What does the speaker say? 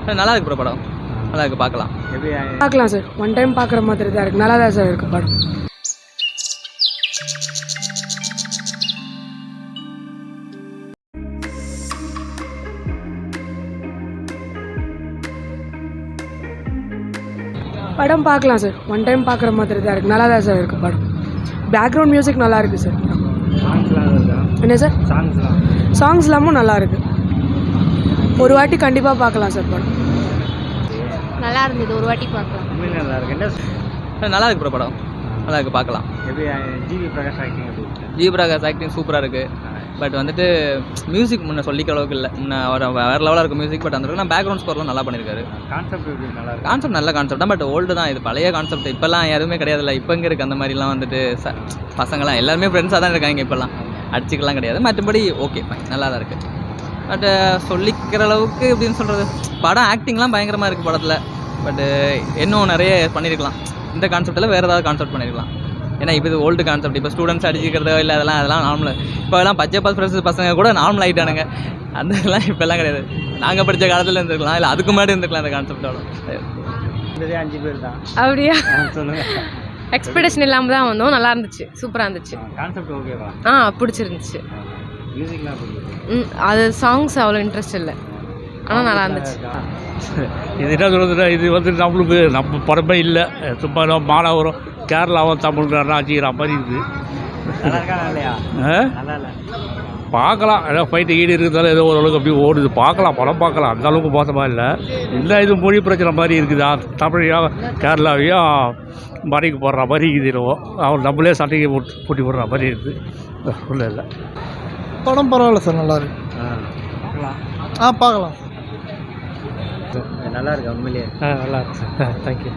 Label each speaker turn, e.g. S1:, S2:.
S1: நல்லா இருக்கு ப்ரோ படம். நல்லா இருக்கு, பார்க்கலாம்.
S2: எப்படி
S3: பார்க்கலாம் சார். ஒன் டைம் பார்க்குற மாதிரி தான் இருக்குது. நல்லா தான் சார் இருக்குது படம். படம் பார்க்கலாம் சார். ஒன் டைம் பார்க்குற மாதிரி தான் இருக்குது. நல்லா தான் சார் இருக்குது படம். பேக்ரவுண்ட் மியூசிக் நல்லா இருக்குது சார். என்ன சார்? சாங்ஸ் எல்லாமும் நல்லா இருக்குது. ஒரு வாட்டி கண்டிப்பாக பார்க்கலாம் சார் படம்.
S4: நல்லா இருந்தது, ஒரு வாட்டி பார்க்கலாம்.
S2: நல்லா இருக்கு.
S1: நல்லா இருக்கு ப்ரோ படம். நல்லா இருக்கு, பார்க்கலாம்.
S2: எப்படி ஜிவி பிரகாஷ் ஆக்டிங் எப்படி இருக்கு?
S1: ஜி பிரகாஷ் ஆக்டிங் சூப்பராக இருக்குது. பட் வந்துட்டு மியூசிக் முன்ன சொல்லிக்கிற அளவுக்கு இல்லை. முன்ன வேறு லெவலாக இருக்குது மியூசிக். பட் அந்த நான் பேக்ரவுண்ட் ஸ்கோர்லாம் நல்லா பண்ணியிருக்காரு.
S2: கான்செப்ட் எப்படி நல்லா இருக்கு?
S1: கான்செப்ட் நல்ல கான்செப்ட் தான். பட் ஓல்டு தான் இது, பழைய கான்செப்ட். இப்போல்லாம் எதுவுமே கிடையாதுல்ல. இப்போ இங்கே இருக்குது அந்த மாதிரிலாம் வந்துட்டு பசங்களாம் எல்லாருமே ஃப்ரெண்ட்ஸாக தான் இருக்காங்க. இப்போல்லாம் அடிச்சிக்கலாம் கிடையாது. மற்றபடி ஓகே நல்லா தான் இருக்குது. பட் சொல்லிக்கிற அளவுக்கு எப்படின்னு சொல்கிறது, படம் ஆக்டிங்லாம் பயங்கரமாக இருக்குது படத்தில். பட்டு இன்னும் நிறைய பண்ணியிருக்கலாம். இந்த கான்செப்டில் வேறு ஏதாவது கான்செப்ட் பண்ணியிருக்கலாம். ஏன்னா இப்போ இது ஓல்டு கான்செப்ட். இப்போ ஸ்டூடெண்ட்ஸ் அடிச்சிக்கிறதோ இல்லை அதெல்லாம் நார்மல். இப்போ எல்லாம் பச்சை பாஸ் பசங்க கூட நார்மல் ஆகிட்டானுங்க. அந்த இதெல்லாம் இப்போல்லாம் கிடையாது. நாங்கள் படித்த காலத்தில் இருந்துருக்கலாம், இல்லை அதுக்கு முன்னாடி இருந்துருக்கலாம். அந்த கான்செப்டோட
S2: இந்த 5 பேர் தான்.
S4: அப்படியா?
S2: சொல்லுங்கள்.
S4: எக்ஸ்பெக்டேஷன் இல்லாமல் தான் வந்தோம். நல்லா இருந்துச்சு, சூப்பராக இருந்துச்சு.
S2: கான்செப்ட் ஓகேவா?
S4: பிடிச்சிருந்துச்சு.
S2: மியூசிக்லாம் எப்படி?
S4: அது சாங்ஸ் அவ்வளோ இன்ட்ரெஸ்ட் இல்லை, ஆனால் நல்லா இருந்துச்சு.
S5: இது என்ன சொல்கிறதுனா, இது வந்து நம்மளுக்கு நம்ம படமே இல்லை. சும்மா மாணவரும் கேரளாவும் தமிழ்காரனா வச்சுக்கிற மாதிரி இருக்குது.
S2: நல்லா இருக்கா இல்லையா? நல்லா இல்லை.
S5: பார்க்கலாம். ஏதோ ஃபைட்டு ஈடு இருக்கிறதால ஏதோ ஓரளவுக்கு அப்படியே ஓடுது. பார்க்கலாம், படம் பார்க்கலாம். அந்த அளவுக்கு மோசமாக இல்லை. இல்லை இது மொழி பிரச்சனை மாதிரி இருக்குதா, தமிழையும் கேரளாவையும் மறைக்கு போடுற மாதிரி இருக்குது. என்னவோ அவர் நம்மளே சட்டைக்கு பூட்டி போடுற மாதிரி இருக்குது. ஒன்றும் இல்லை.
S6: படம் பரவாயில்ல சார், நல்லா இருக்கு.
S2: பார்க்கலாம்.
S6: பார்க்கலாம்
S2: சார். நல்லா இருக்கு உண்மையிலேயே.
S5: நல்லா இருக்கு சார். தேங்க்யூ.